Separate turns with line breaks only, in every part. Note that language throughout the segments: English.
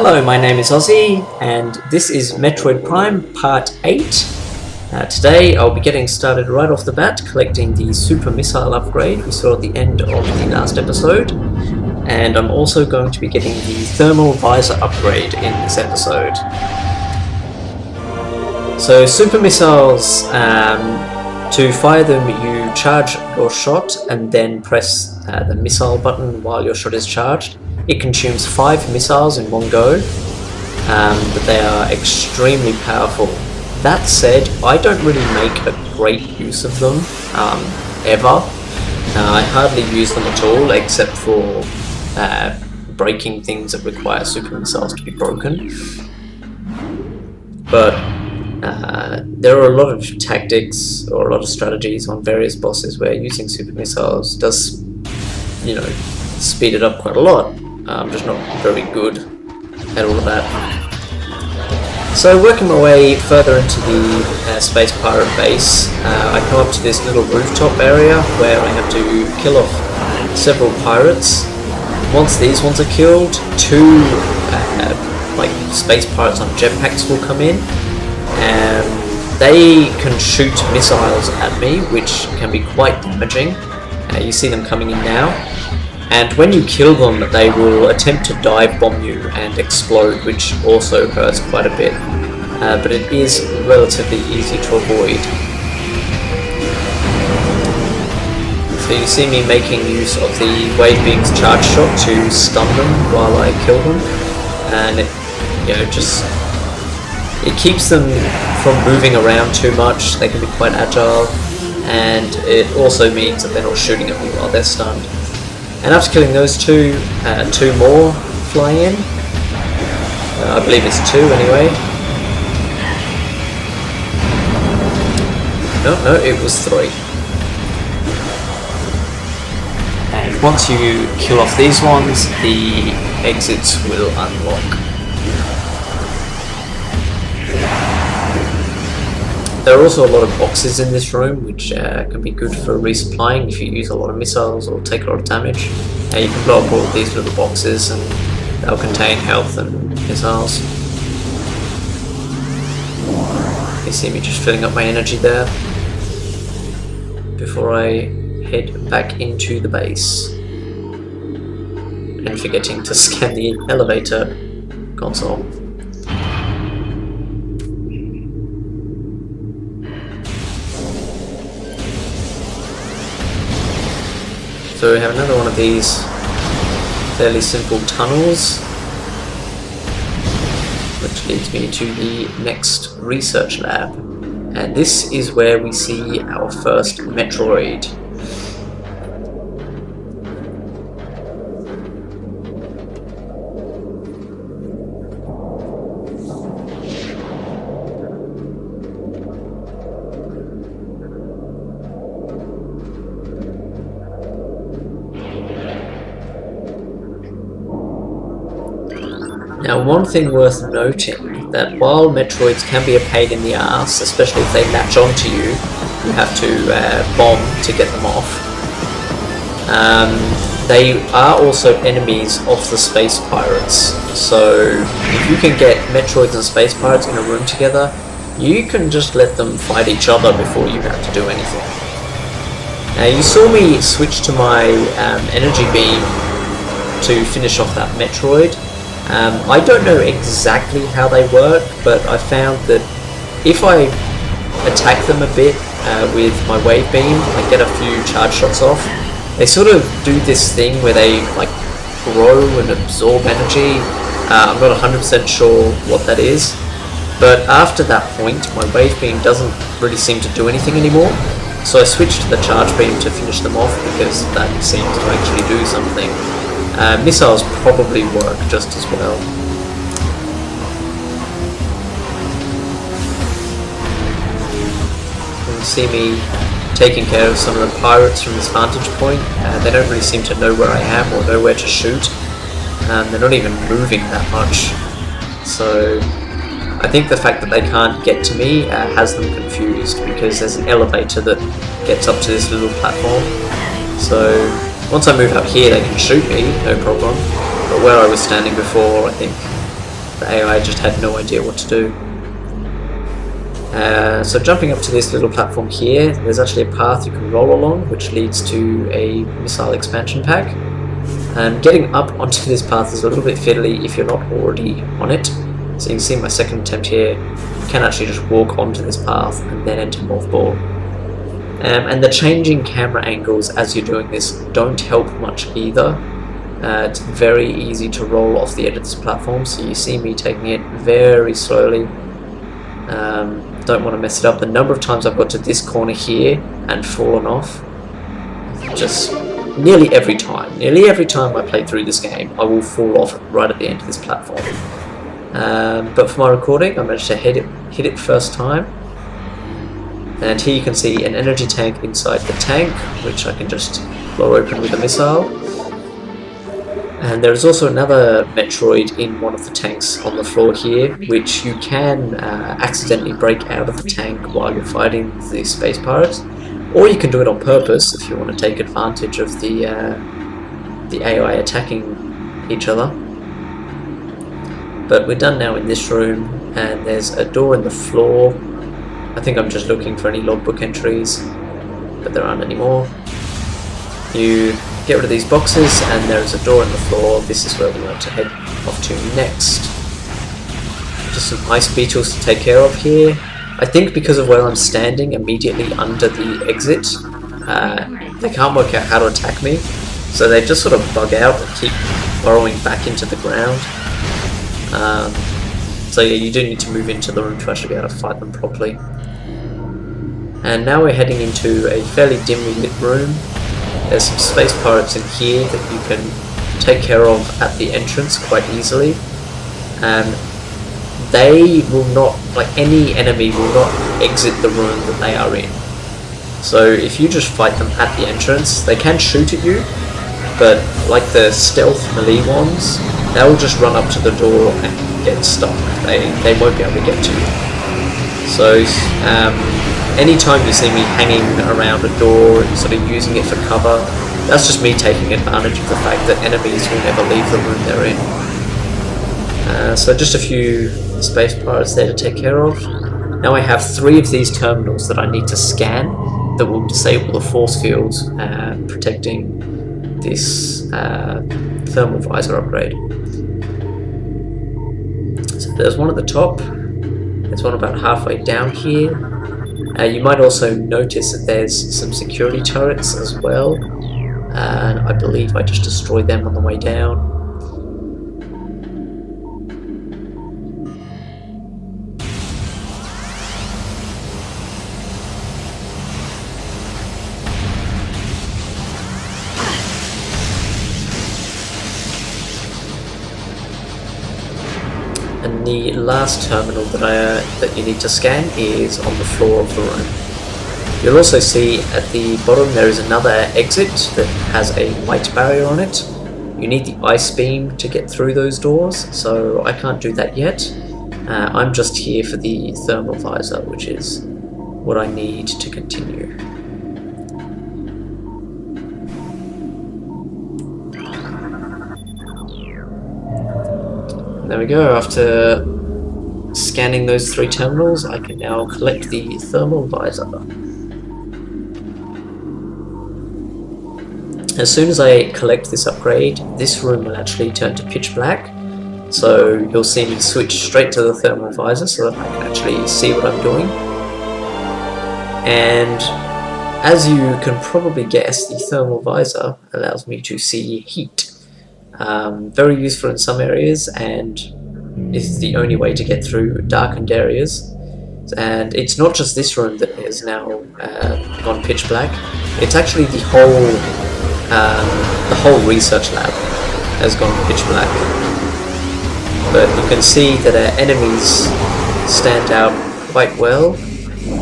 Hello, my name is Ozzie, and this is Metroid Prime Part 8. Today I'll be getting started right off the bat, collecting the super missile upgrade we saw at the end of the last episode, and I'm also going to be getting the thermal visor upgrade in this episode. So super missiles, to fire them you charge your shot and then press the missile button while your shot is charged. It consumes 5 missiles in one go, but they are extremely powerful. That said, I don't really make a great use of them, ever. I hardly use them at all, except for breaking things that require super missiles to be broken. But there are a lot of tactics or a lot of strategies on various bosses where using super missiles does, speed it up quite a lot. I'm just not very good at all of that. So working my way further into the Space Pirate base, I come up to this little rooftop area where I have to kill off several pirates. Once these ones are killed, 2 space pirates on jetpacks will come in, and they can shoot missiles at me, which can be quite damaging. You see them coming in now. And when you kill them, they will attempt to dive bomb you and explode, which also hurts quite a bit. But it is relatively easy to avoid. So you see me making use of the wave beam's charge shot to stun them while I kill them, and it keeps them from moving around too much. They can be quite agile, and it also means that they're not shooting at me while they're stunned. And after killing those 2, 2 more fly in. I believe it's 2 anyway. No, it was 3. And once you kill off these ones, the exits will unlock. There are also a lot of boxes in this room, which can be good for resupplying if you use a lot of missiles or take a lot of damage. You can blow up all of these little boxes and they'll contain health and missiles. You see me just filling up my energy there before I head back into the base. And forgetting to scan the elevator console. So we have another one of these fairly simple tunnels, which leads me to the next research lab. And this is where we see our first Metroid. Now, one thing worth noting, that while Metroids can be a pain in the ass, especially if they latch onto you, you have to bomb to get them off. They are also enemies of the Space Pirates, so if you can get Metroids and Space Pirates in a room together, you can just let them fight each other before you have to do anything. Now, you saw me switch to my energy beam to finish off that Metroid. I don't know exactly how they work, but I found that if I attack them a bit with my wave beam, I get a few charge shots off. They sort of do this thing where they grow and absorb energy. I'm not 100% sure what that is, but after that point my wave beam doesn't really seem to do anything anymore. So I switched to the charge beam to finish them off because that seems to actually do something. Missiles probably work just as well. You can see me taking care of some of the pirates from this vantage point. They don't really seem to know where I am or know where to shoot. They're not even moving that much. So I think the fact that they can't get to me has them confused, because there's an elevator that gets up to this little platform. So once I move up here, they can shoot me, no problem. But where I was standing before, I think The AI just had no idea what to do. So jumping up to this little platform here, there's actually a path you can roll along which leads to a missile expansion pack. Getting up onto this path is a little bit fiddly if you're not already on it. So you can see in my second attempt here, you can actually just walk onto this path and then enter Morph Ball. And the changing camera angles as you're doing this don't help much either. It's very easy to roll off the edge of this platform, so you see me taking it very slowly. Don't want to mess it up. The number of times I've got to this corner here and fallen off, just nearly every time I play through this game, I will fall off right at the end of this platform. But for my recording, I managed to hit it first time. And here you can see an energy tank inside the tank, which I can just blow open with a missile. And there is also another Metroid in one of the tanks on the floor here, which you can accidentally break out of the tank while you're fighting the space pirates, or you can do it on purpose if you want to take advantage of the AI attacking each other. But we're done now in this room, and there's a door in the floor. I think I'm just looking for any logbook entries, but there aren't any more. You get rid of these boxes and there is a door in the floor. This is where we want to head off to next. Just some ice beetles to take care of here. I think because of where I'm standing immediately under the exit, they can't work out how to attack me, so they just sort of bug out and keep burrowing back into the ground. So yeah, you do need to move into the room to actually be able to fight them properly. And now we're heading into a fairly dimly lit room. There's some space pirates in here that you can take care of at the entrance quite easily. They will not, like any enemy will not exit the room that they are in. So if you just fight them at the entrance, they can shoot at you, but like the stealth melee ones, they'll just run up to the door and get stuck. They won't be able to get to you. So anytime you see me hanging around a door and sort of using it for cover, that's just me taking advantage of the fact that enemies will never leave the room they're in. So just a few space pirates there to take care of. Now I have 3 of these terminals that I need to scan that will disable the force fields protecting this thermal visor upgrade. So there's one at the top, there's one about halfway down here. You might also notice that there's some security turrets as well, and I believe I just destroyed them on the way down. And the last terminal that you need to scan is on the floor of the room. You'll also see at the bottom there is another exit that has a white barrier on it. You need the ice beam to get through those doors, so I can't do that yet. I'm just here for the thermal visor, which is what I need to continue. There we go. After scanning those 3 terminals, I can now collect the thermal visor. As soon as I collect this upgrade, this room will actually turn to pitch black. So you'll see me switch straight to the thermal visor so that I can actually see what I'm doing. And as you can probably guess, the thermal visor allows me to see heat. Very useful in some areas, and is the only way to get through darkened areas. And it's not just this room that is now gone pitch black. It's actually the whole research lab has gone pitch black. But you can see that our enemies stand out quite well.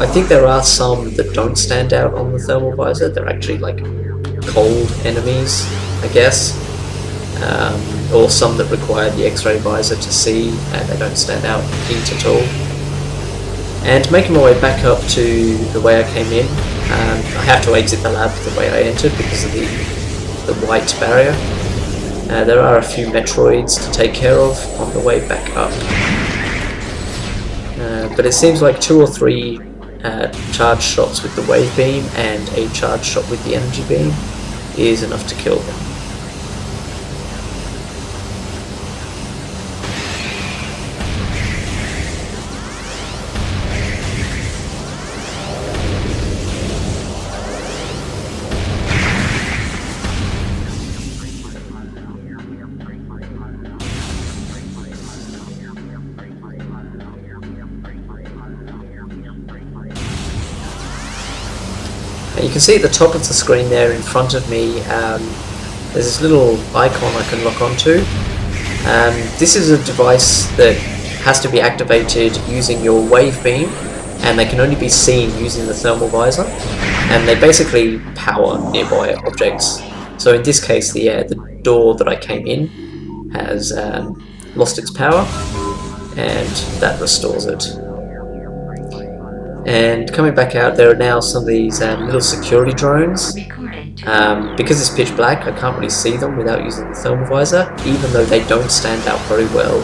I think there are some that don't stand out on the thermal visor. They're actually like cold enemies, I guess. Or some that require the X-ray visor to see, and they don't stand out in heat at all. And making my way back up to the way I came in, I have to exit the lab the way I entered because of the white barrier. There are a few Metroids to take care of on the way back up. But it seems like 2 or 3 charge shots with the wave beam and a charge shot with the energy beam is enough to kill them. You can see at the top of the screen there in front of me, there's this little icon I can lock onto. This is a device that has to be activated using your wave beam, and they can only be seen using the thermal visor, and they basically power nearby objects. So in this case, the door that I came in has lost its power, and that restores it. And coming back out, there are now some of these little security drones. Because it's pitch black, I can't really see them without using the thermal visor, even though they don't stand out very well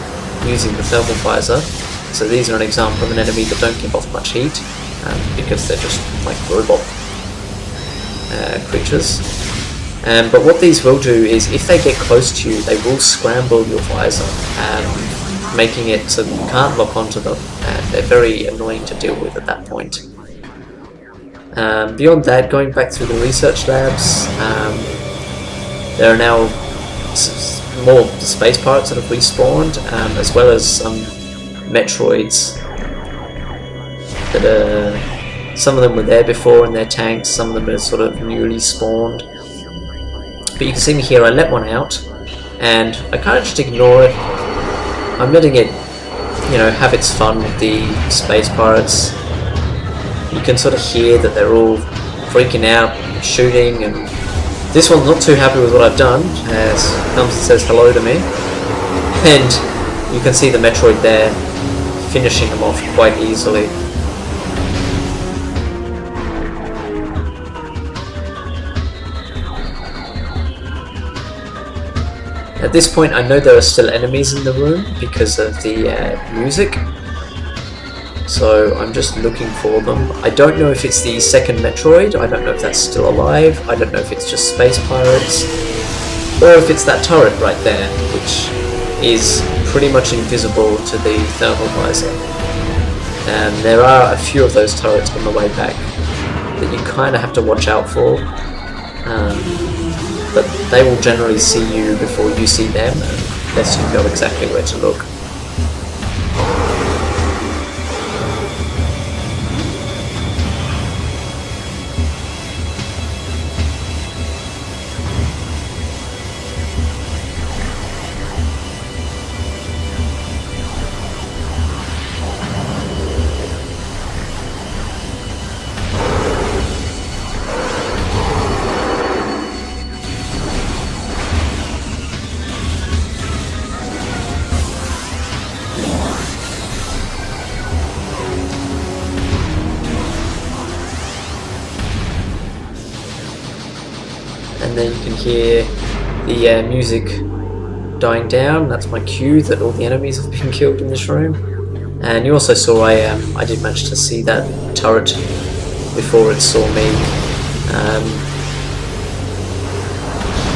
using the thermal visor. So these are an example of an enemy that don't give off much heat, because they're just like robot creatures. But what these will do is, if they get close to you, they will scramble your visor, making it so that you can't lock onto them, and they're very annoying to deal with at that point. Beyond that, going back through the research labs, there are now more space pirates that have respawned, as well as some Metroids that are, some of them were there before in their tanks, some of them are sort of newly spawned. But you can see me here, I let one out, and I kind of just ignore it. I'm letting it, you know, have its fun with the space pirates. You can sort of hear that they're all freaking out, shooting, and this one's not too happy with what I've done, as it comes and says hello to me. And you can see the Metroid there, finishing them off quite easily. At this point I know there are still enemies in the room because of the music, so I'm just looking for them. I don't know if it's the second Metroid, I don't know if that's still alive, I don't know if it's just space pirates, or if it's that turret right there, which is pretty much invisible to the thermal visor. And there are a few of those turrets on the way back that you kind of have to watch out for. But they will generally see you before you see them, unless you know exactly where to look. And then you can hear the music dying down. That's my cue that all the enemies have been killed in this room. And you also saw I did manage to see that turret before it saw me.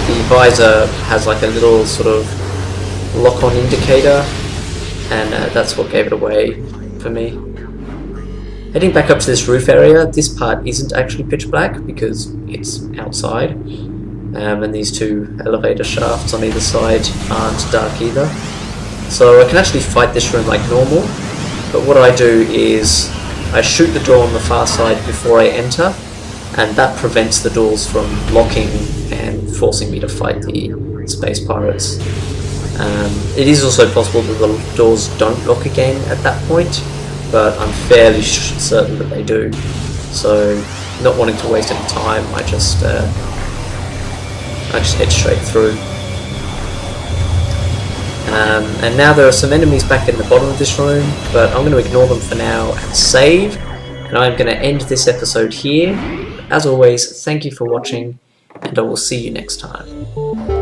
The visor has like a little sort of lock-on indicator, and that's what gave it away for me. Heading back up to this roof area, this part isn't actually pitch black because it's outside. And these 2 elevator shafts on either side aren't dark either. So I can actually fight this room like normal, but what I do is I shoot the door on the far side before I enter, and that prevents the doors from locking and forcing me to fight the space pirates. It is also possible that the doors don't lock again at that point, but I'm fairly certain that they do. So, not wanting to waste any time, I just head straight through. And now there are some enemies back in the bottom of this room, but I'm going to ignore them for now and save, and I'm going to end this episode here. As always, thank you for watching, and I will see you next time.